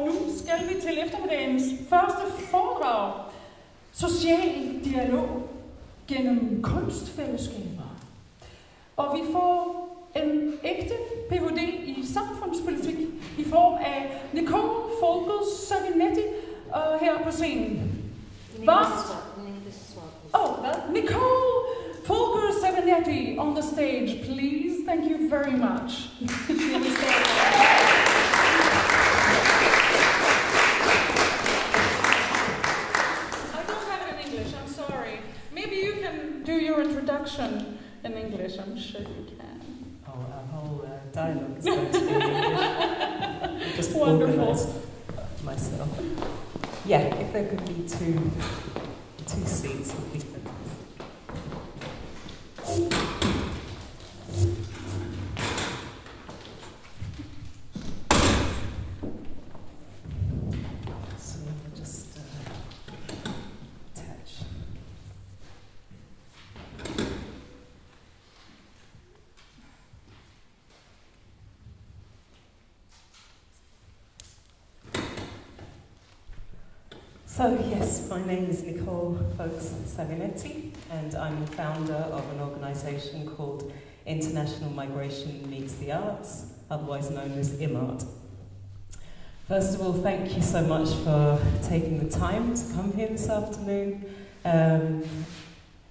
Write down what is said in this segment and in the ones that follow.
nu skal vi til eftermiddagens første foredrag. Social dialog gennem kunstfællesskaber. Og vi får en ægte Ph.D. i samfundspolitik i form af Nicole Savinetti her på scenen. Nicole Savinetti on the stage, please. Thank you very much. Do your introduction in English, I'm sure you can. Oh, our whole dialogue is going to be in English. Just wonderful. Myself. Yeah, if there could be two seats, would be fantastic. So yes, my name is Nicole Savinetti, and I'm the founder of an organisation called International Migration Meets the Arts, otherwise known as Immart. First of all, thank you so much for taking the time to come here this afternoon.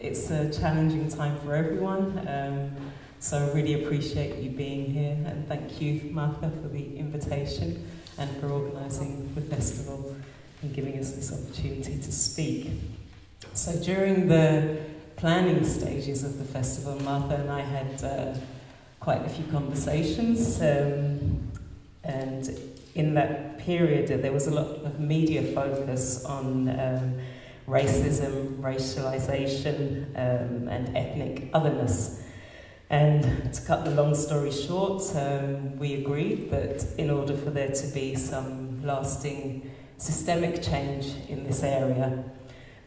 It's a challenging time for everyone, so I really appreciate you being here, and thank you, Martha, for the invitation and for organising the festival and giving us this opportunity to speak. So during the planning stages of the festival, Martha and I had quite a few conversations, and in that period there was a lot of media focus on racism, racialization, and ethnic otherness. And to cut the long story short, we agreed that in order for there to be some lasting systemic change in this area,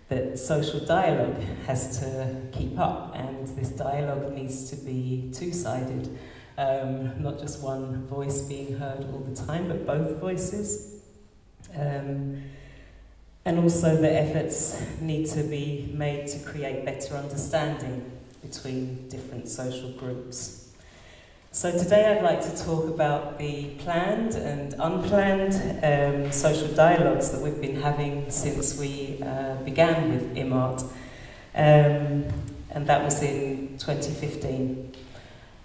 that social dialogue has to keep up, and this dialogue needs to be two-sided, not just one voice being heard all the time, but both voices. And also the efforts need to be made to create better understanding between different social groups. So today I'd like to talk about the planned and unplanned social dialogues that we've been having since we began with Immart, and that was in 2015.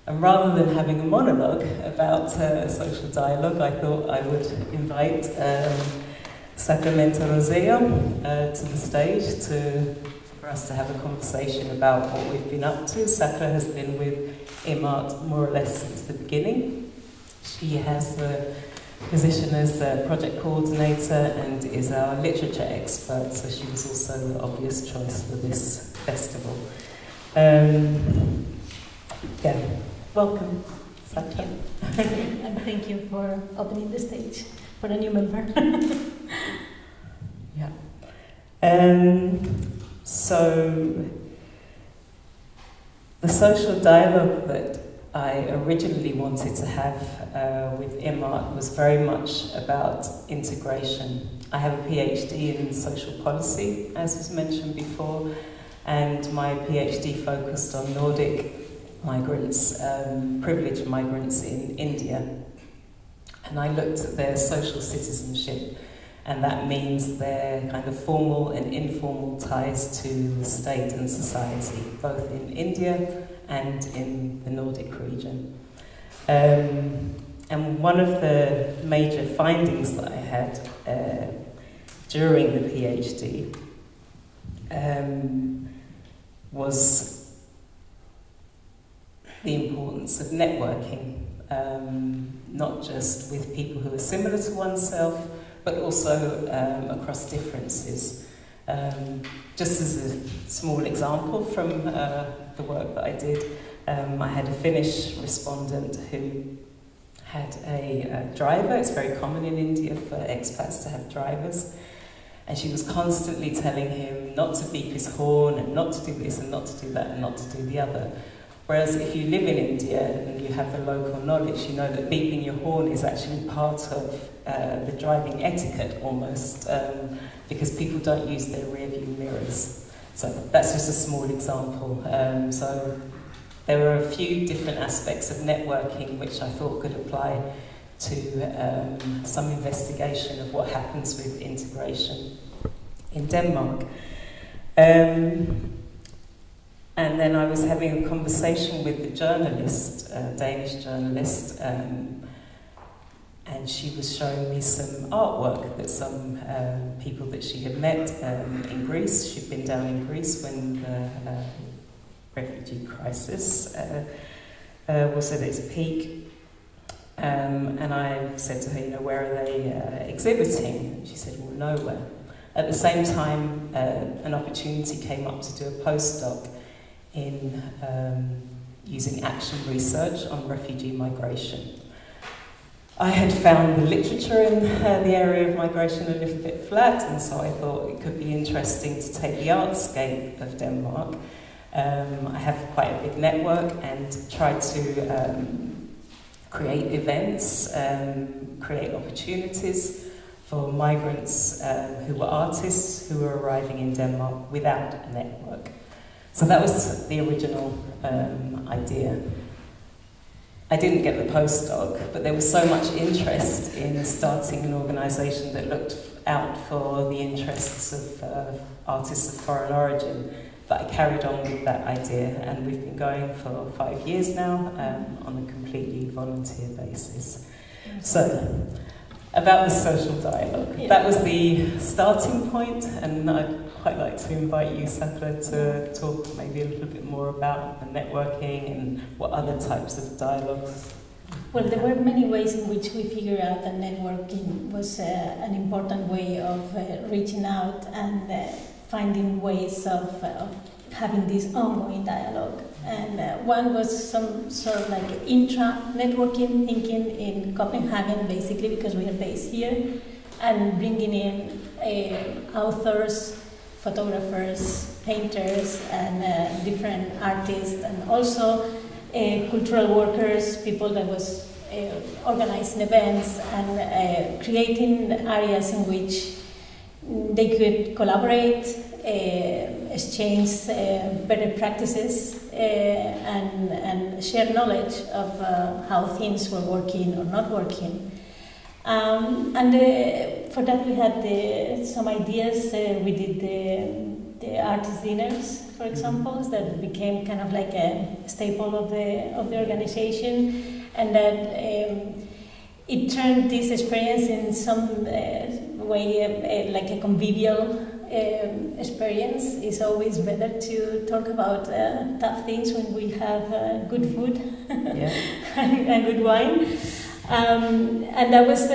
And rather than having a monologue about social dialogue, I thought I would invite Sacramento Roseo to the stage for us to have a conversation about what we've been up to. Sacra has been with Immart more or less since the beginning. She has the position as project coordinator and is our literature expert, so she was also the obvious choice for this festival. Yeah, welcome, Sacra. And thank you for opening the stage for a new member. Yeah. So the social dialogue that I originally wanted to have with Immart was very much about integration. I have a PhD in social policy, as was mentioned before, and my PhD focused on Nordic migrants, privileged migrants in India. And I looked at their social citizenship, and that means their kind of formal and informal ties to the state and society, both in India and in the Nordic region. And one of the major findings that I had during the PhD was the importance of networking, not just with people who are similar to oneself, but also across differences. Just as a small example from the work that I did, I had a Finnish respondent who had a driver. It's very common in India for expats to have drivers. And she was constantly telling him not to beep his horn and not to do this and not to do that and not to do the other. Whereas if you live in India and you have the local knowledge, you know that beeping your horn is actually part of the driving etiquette almost, because people don't use their rear view mirrors. So that's just a small example. So there were a few different aspects of networking which I thought could apply to some investigation of what happens with integration in Denmark. And then I was having a conversation with the journalist, a Danish journalist, and she was showing me some artwork that some people that she had met in Greece. She'd been down in Greece when the refugee crisis was at its peak. And I said to her, you know, where are they exhibiting? And she said, well, nowhere. At the same time, an opportunity came up to do a postdoc in using action research on refugee migration. I had found the literature in the area of migration a little bit flat, and so I thought it could be interesting to take the artscape of Denmark. I have quite a big network and try to create events, create opportunities for migrants who were artists who were arriving in Denmark without a network. So that was the original idea. I didn't get the postdoc, but there was so much interest in starting an organisation that looked out for the interests of artists of foreign origin that I carried on with that idea, and we've been going for 5 years now on a completely volunteer basis. So, about the social dialogue. Yeah. That was the starting point, and I'd quite like to invite you, Sakura, to talk maybe a little bit more about the networking and what other types of dialogues. Well, there were many ways in which we figured out that networking was an important way of reaching out and finding ways of having this ongoing dialogue. And one was some sort of like intra-networking thinking in Copenhagen, basically, because we are based here, and bringing in authors, photographers, painters, and different artists, and also cultural workers, people that was organizing events and creating areas in which they could collaborate, exchange better practices, and share knowledge of how things were working or not working. For that we had some ideas. We did the artist dinners, for example, that became kind of like a staple of the organization, and that it turned this experience in some way like a convivial experience. It's always better to talk about tough things when we have good food and good wine. And that was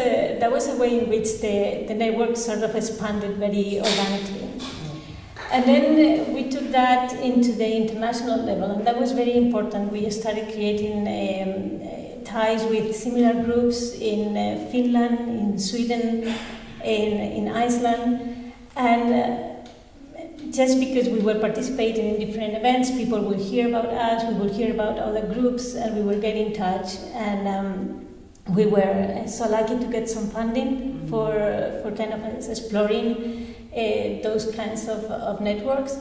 a way in which the network sort of expanded very organically. And then we took that into the international level, and that was very important. We started creating ties with similar groups in Finland, in Sweden, in Iceland, and just because we were participating in different events, people would hear about us, we would hear about other groups, and we would get in touch. And we were so lucky to get some funding for kind of exploring those kinds of networks.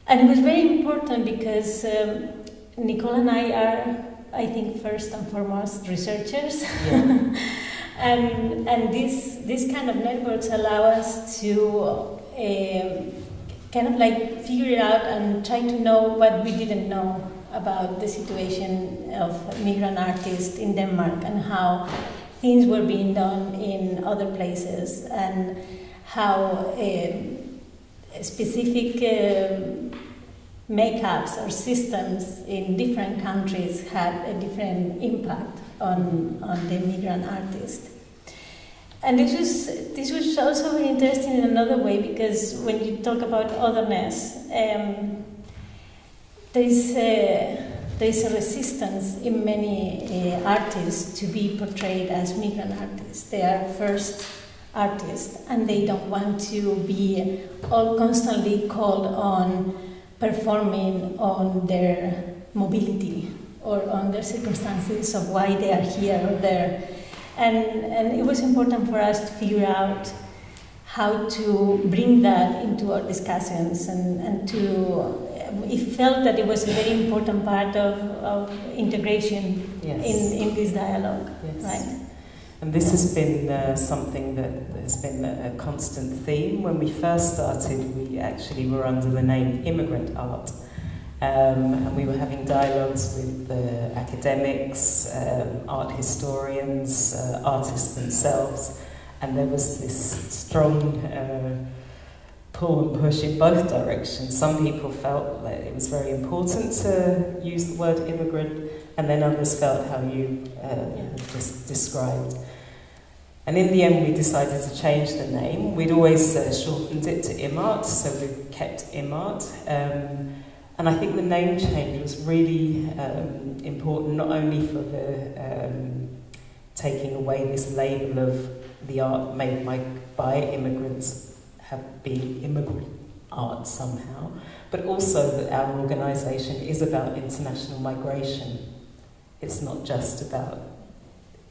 And it was very important because Nicole and I are, I think, first and foremost researchers. Yeah. and these kind of networks allow us to kind of like figure it out and try to know what we didn't know about the situation of migrant artists in Denmark and how things were being done in other places, and how specific makeups or systems in different countries had a different impact on the migrant artist. And this was also very interesting in another way, because when you talk about otherness, there is a resistance in many artists to be portrayed as migrant artists. They are first artists, and they don't want to be all constantly called on performing on their mobility or on their circumstances of why they are here or there. And it was important for us to figure out how to bring that into our discussions and it felt that it was a very important part of integration in this dialogue, right? And this has been something that has been a constant theme. When we first started, we actually were under the name Immigrant Art. And we were having dialogues with academics, art historians, artists themselves. And there was this strong pull and push in both directions. Some people felt that it was very important to use the word immigrant, and then others felt how you just described. And in the end, we decided to change the name. We'd always shortened it to Immart, so we kept Immart. And I think the name change was really important, not only for the taking away this label of the art made by immigrants have been immigrant art somehow, but also that our organisation is about international migration. It's not just about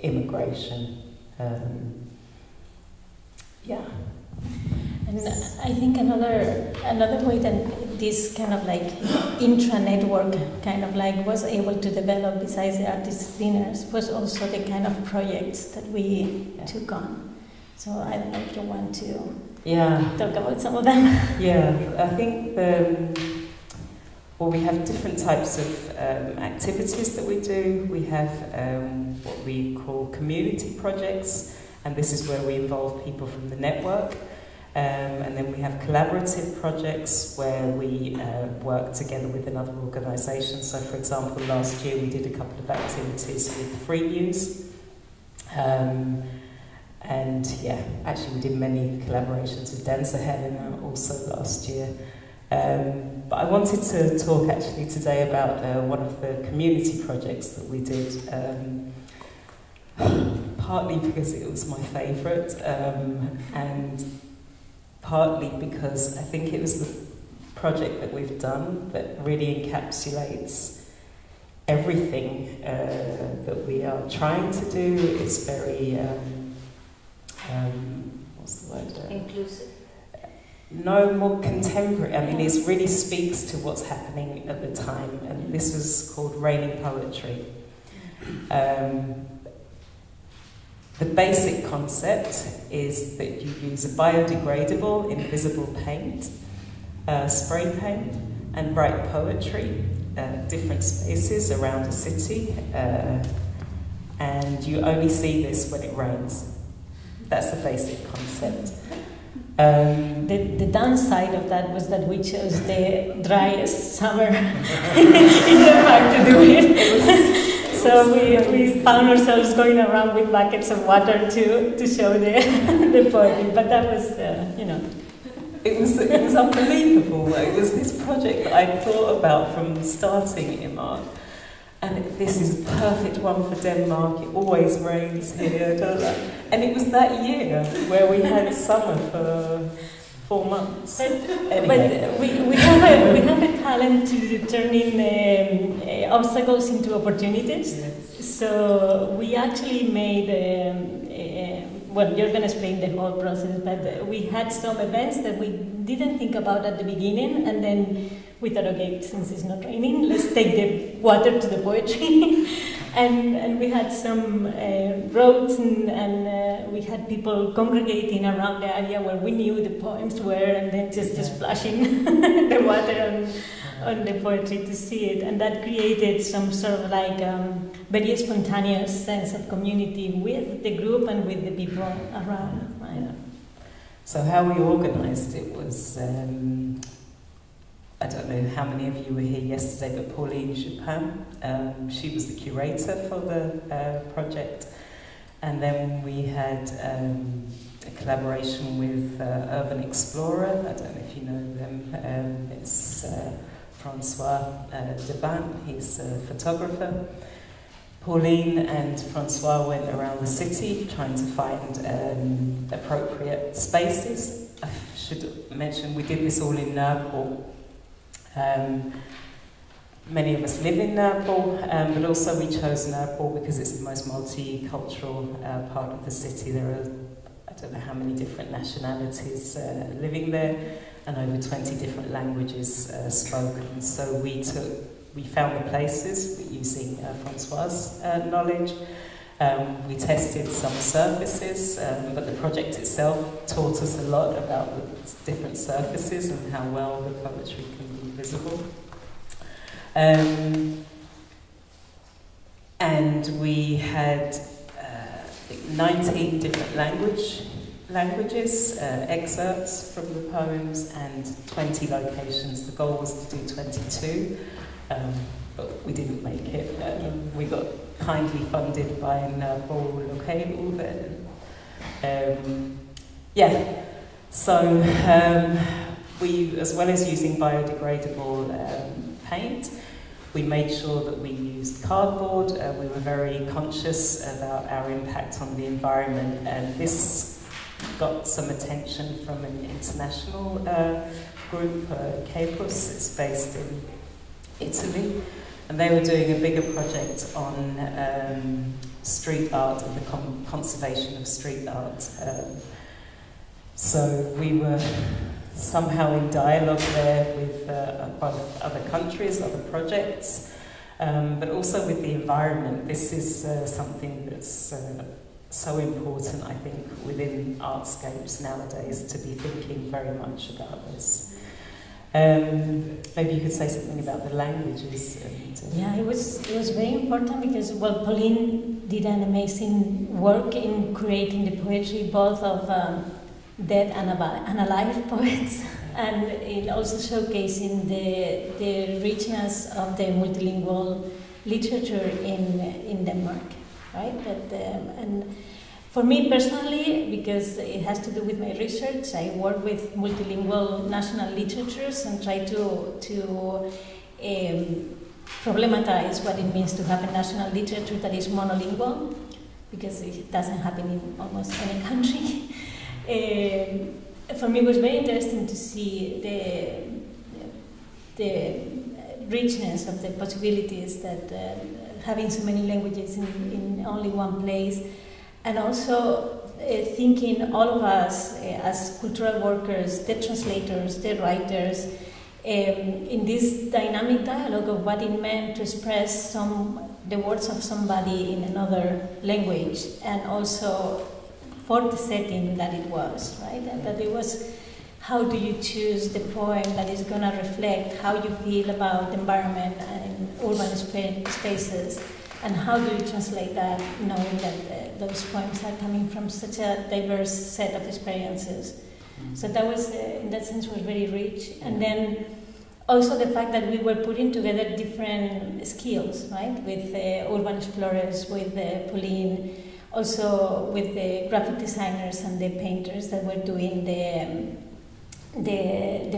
immigration. And I think another way that this kind of like intra-network kind of like was able to develop besides the artist dinners was also the kind of projects that we took on. So I don't know if you want to talk about some of them. Yeah, I think we have different types of activities that we do. We have what we call community projects, and this is where we involve people from the network. And then we have collaborative projects where we work together with another organisation. So, for example, last year we did a couple of activities with Free News. And actually we did many collaborations with Dancer Helena also last year. But I wanted to talk actually today about one of the community projects that we did. Partly because it was my favourite, and partly because I think it was the project that we've done that really encapsulates everything that we are trying to do. It's very, what's the word? Inclusive. No, more contemporary. I mean, it really speaks to what's happening at the time, and this was called Raining Poetry. The basic concept is that you use a biodegradable, invisible paint, spray paint, and write poetry, different spaces around a city, and you only see this when it rains. That's the basic concept. The downside of that was that we chose the driest summer in Denmark to do it. So we found ourselves going around with buckets of water to show the poetry, but that was, It was unbelievable. It was this project that I thought about from starting Immart. And this is a perfect one for Denmark, it always rains here, and it was that year where we had summer for 4 months. But we have a talent to turning obstacles into opportunities. Yes. So we actually made, well, you're going to explain the whole process, but we had some events that we didn't think about at the beginning, and then we thought, okay, since it's not raining, let's take the water to the poetry. and we had some roads, and we had people congregating around the area where we knew the poems were, and then just splashing the water on the poetry to see it. And that created some sort of like very spontaneous sense of community with the group and with the people around. Right? So how we organised it was, I don't know how many of you were here yesterday, but Pauline Chupin, she was the curator for the project. And then we had a collaboration with Urban Explorer. I don't know if you know them. It's Francois Deban, he's a photographer. Pauline and Francois went around the city trying to find appropriate spaces. I should mention we did this all in Nørrebro. many of us live in Nepal, but also we chose Nepal because it's the most multicultural part of the city. There are, I don't know how many different nationalities living there, and over 20 different languages spoken. So we found the places using Francois' knowledge. We tested some surfaces, but the project itself taught us a lot about the different surfaces and how well the poetry can be visible. And we had 19 different languages, excerpts from the poems, and 20 locations. The goal was to do 22, but we didn't make it. We got kindly funded by Nepal Local then. So we, as well as using biodegradable paint, we made sure that we used cardboard. We were very conscious about our impact on the environment, and this got some attention from an international group, Capus. It's based in Italy, and they were doing a bigger project on street art and the conservation of street art. So we were somehow in dialogue there with both other countries, other projects, but also with the environment. This is something that's so important, I think, within artscapes nowadays, to be thinking very much about this. Maybe you could say something about the languages. Yeah, it was very important because, well, Pauline did an amazing work in creating the poetry, both of dead and alive poets, and in also showcasing the richness of the multilingual literature in Denmark, right? And for me personally, because it has to do with my research, I work with multilingual national literatures and try to problematize what it means to have a national literature that is monolingual, because it doesn't happen in almost any country. For me, it was very interesting to see the richness of the possibilities that having so many languages in only one place, and also thinking all of us as cultural workers, the translators, the writers, in this dynamic dialogue of what it meant to express the words of somebody in another language, and also for the setting that it was, right? And that it was, how do you choose the poem that is going to reflect how you feel about the environment and urban spaces, and how do you translate that, knowing that those poems are coming from such a diverse set of experiences. So that was, in that sense, was very rich. And then also the fact that we were putting together different skills, right? With urban explorers, with Pauline, also with the graphic designers and the painters that were doing the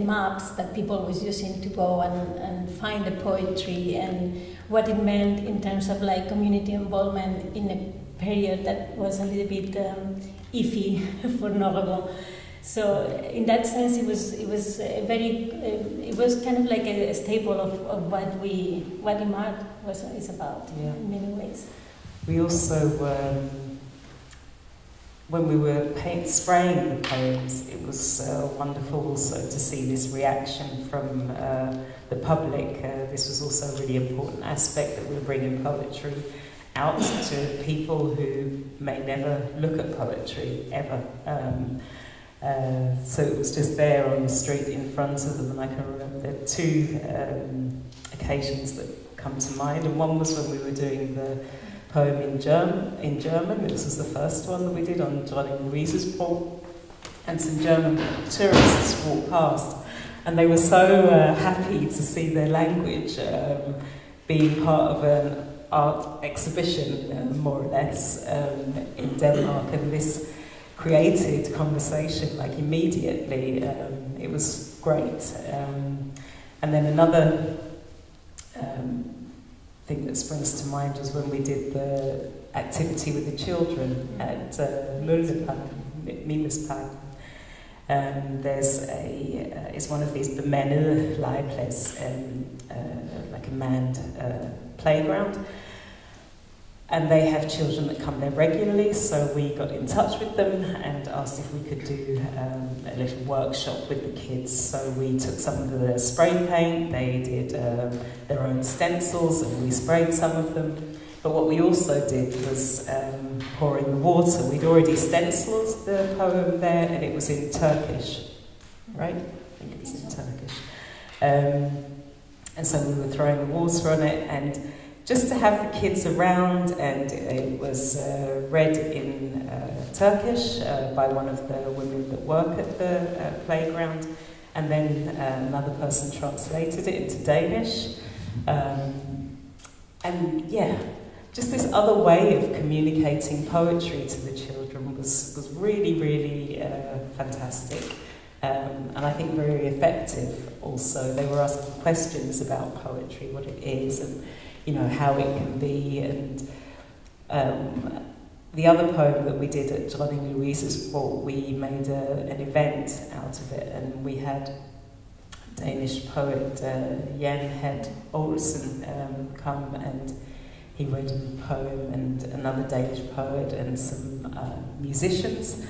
maps that people was using to go and find the poetry, and what it meant in terms of like community involvement in a period that was a little bit iffy for Norge. So in that sense, it was kind of like a staple of what Immart is about, yeah, in many ways. We also, when we were spraying the poems, it was wonderful also to see this reaction from the public. This was also a really important aspect, that we were bringing poetry out to people who may never look at poetry ever. So it was just there on the street in front of them, and I can remember there are two occasions that come to mind, and one was when we were doing the poem in German. This was the first one that we did on Dronning Louise's Port, and some German tourists walked past, and they were so happy to see their language being part of an art exhibition, more or less, in Denmark, and this created conversation like immediately. It was great. And then another thing that springs to mind was when we did the activity with the children at Mølleparken. It's one of these bemandede legeplads, like a manned playground. And they have children that come there regularly, so we got in touch with them and asked if we could do a little workshop with the kids. So we took some of the spray paint, they did their own stencils, and we sprayed some of them. But what we also did was pour in the water. We'd already stenciled the poem there, and it was in Turkish, right? I think it was in Turkish. And so we were throwing the water on it, and just to have the kids around, and it was read in Turkish by one of the women that work at the playground, and then another person translated it into Danish. And yeah, just this other way of communicating poetry to the children was really, really fantastic. And I think very effective also. They were asking questions about poetry, what it is, and you know, how it can be. And the other poem that we did at Dronning Louise's Ball, we made an event out of it, and we had Danish poet Jan Olsen come, and he read a poem, and another Danish poet, and some musicians.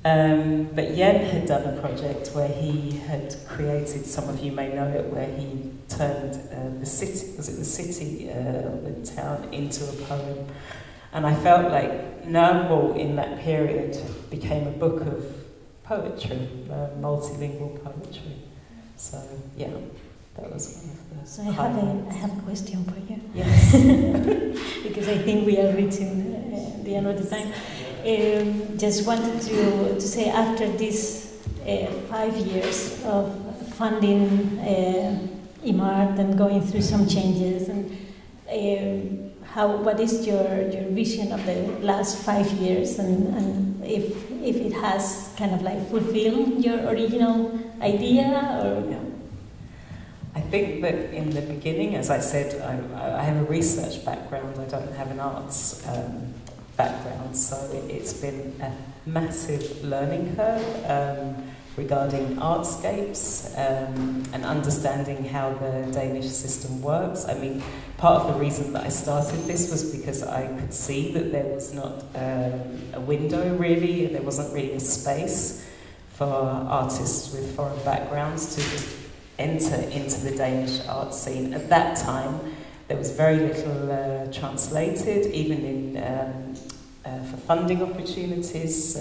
But Jan had done a project where he had created, some of you may know it, where he turned the city, the town, into a poem. And I felt like Nørrebro in that period became a book of poetry, multilingual poetry. So yeah, that was one of the So I have a question for you. Yes. Because I think we are reaching the end of the time. Just wanted to say, after these 5 years of funding Immart and going through some changes, and what is your vision of the last 5 years, and if it has kind of like fulfilled your original idea, or? Yeah. I think that in the beginning, as I said, I have a research background. I don't have an arts background, so it's been a massive learning curve regarding artscapes and understanding how the Danish system works. I mean, part of the reason that I started this was because I could see that there was not a window really, there wasn't really a space for artists with foreign backgrounds to just enter into the Danish art scene. At that time, there was very little translated, even in for funding opportunities.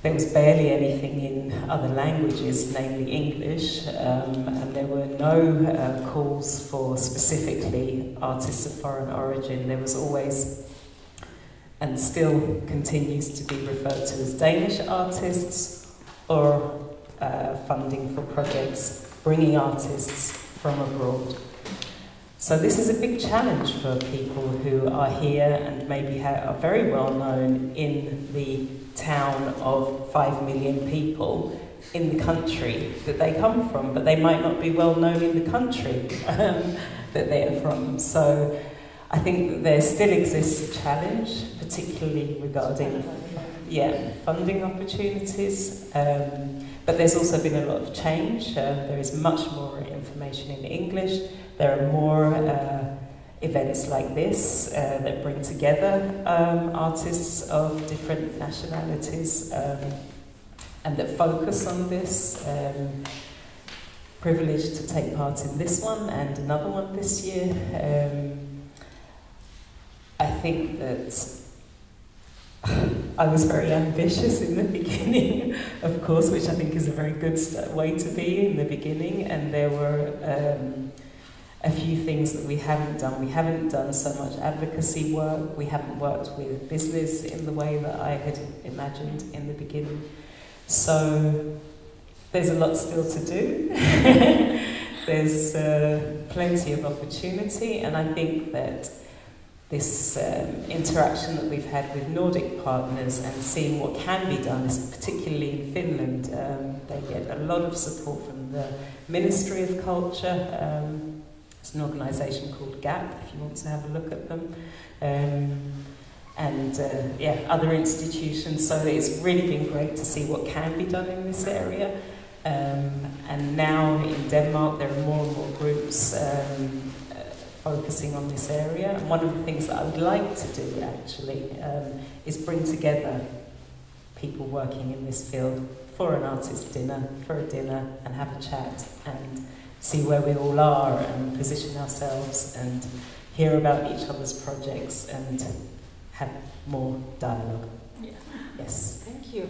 There was barely anything in other languages, namely English, and there were no calls for specifically artists of foreign origin. There was always, and still continues to be referred to as Danish artists, or funding for projects bringing artists from abroad. So this is a big challenge for people who are here and maybe are very well known in the town of 5 million people in the country that they come from, but they might not be well known in the country that they are from. So I think that there still exists a challenge, particularly regarding funding opportunities. But there's also been a lot of change. There is much more information in English. There are more events like this that bring together artists of different nationalities and that focus on this. Privileged to take part in this one and another one this year. I think that I was very ambitious in the beginning, of course, which I think is a very good way to be in the beginning, and there were a few things that we haven't done. We haven't done so much advocacy work, we haven't worked with business in the way that I had imagined in the beginning. So there's a lot still to do. There's plenty of opportunity, and I think that this interaction that we've had with Nordic partners and seeing what can be done, particularly in Finland, they get a lot of support from the Ministry of Culture. It's an organisation called GAP, if you want to have a look at them. and other institutions. So it's really been great to see what can be done in this area. And now in Denmark there are more and more groups focusing on this area. And one of the things that I would like to do actually is bring together people working in this field for an artist dinner, and have a chat and see where we all are and position ourselves and hear about each other's projects and have more dialogue. Yeah. Yes. Thank you.